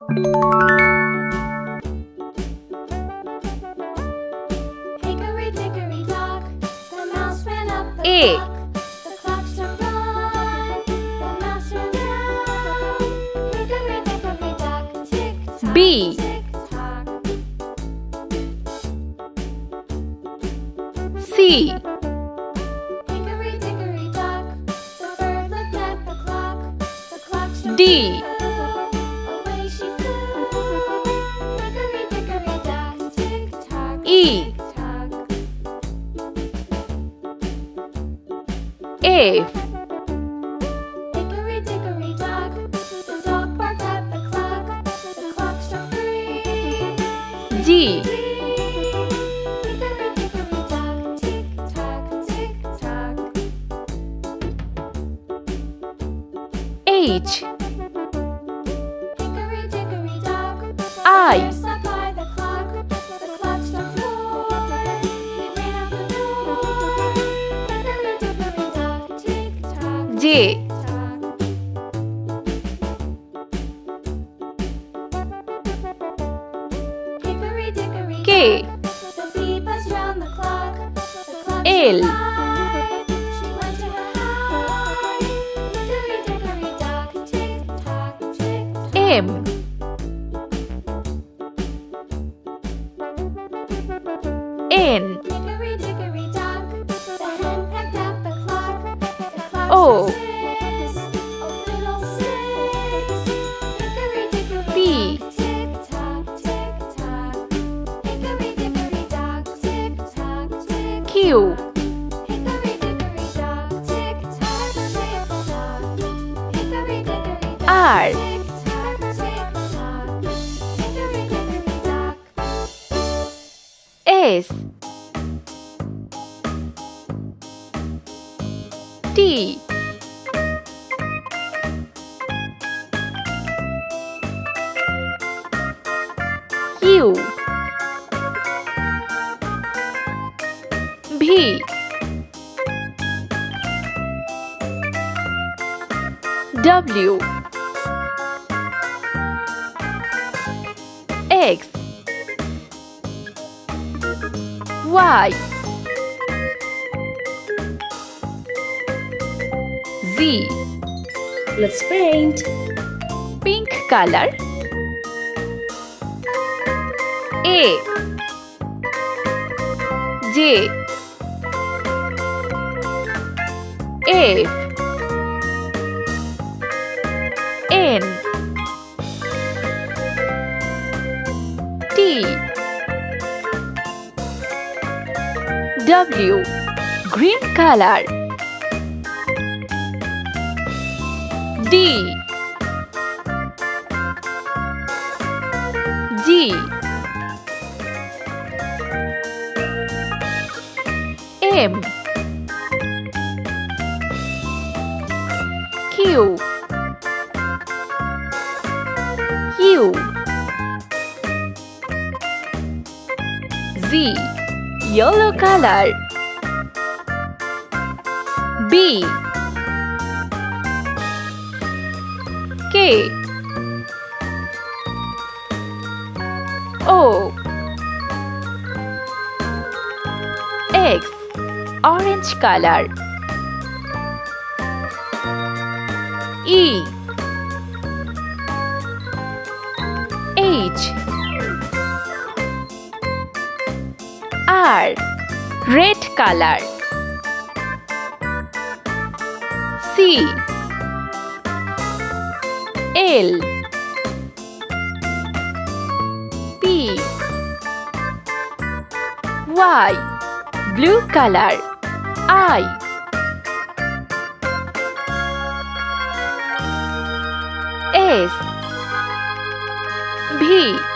Hickory dickory dock, the mouse ran up the A. clock. The clock struck one, the mouse ran down. Hickory dickory dock, tick tock, B. tick tock. C. Hickory dickory dock, the bird looked at the clock. The clock struck D. two, away she flew. Hickory dickory dock, tick tock, E. tick tock. F. Hickory dickory dock, the dog barked at the clock. The clock struck three. G. Hickory dickory dock, tick tock, tick tock. H. Hickory dickory dock, I. the bear sat by the clock. The clock struck four. He ran out the door. Hickory dickory dock, tick tock, J. tick tock. Hickory dickory K. dock, the bee buzzed round the clock. The clock L. struck five. She went to her hive. Hickory dickory dock, tick tock, tick tock. M. N. Hickory dickory dock, the hen pecked at the clock. The clock O. struck six. Oh, fiddlesticks. Hickory dickory P. dock, tick tock, tick tock. Hickory dickory dock, tick tock, tick Q. tock. Hickory dickory dock, tick tock, tick tock. Hickory dickory dock, R. tick tock, tick tock. Hickory dickory dock. S. T. U. V. W. X. Y. Z. Let's paint. Pink color. A. J. F. N. T. W. Green color. D. G. M. Q. U. Z. Yellow color. B. K. O. X. Orange color. E. H. R. Red color. C. L. P. Y. Blue color. I. S. V.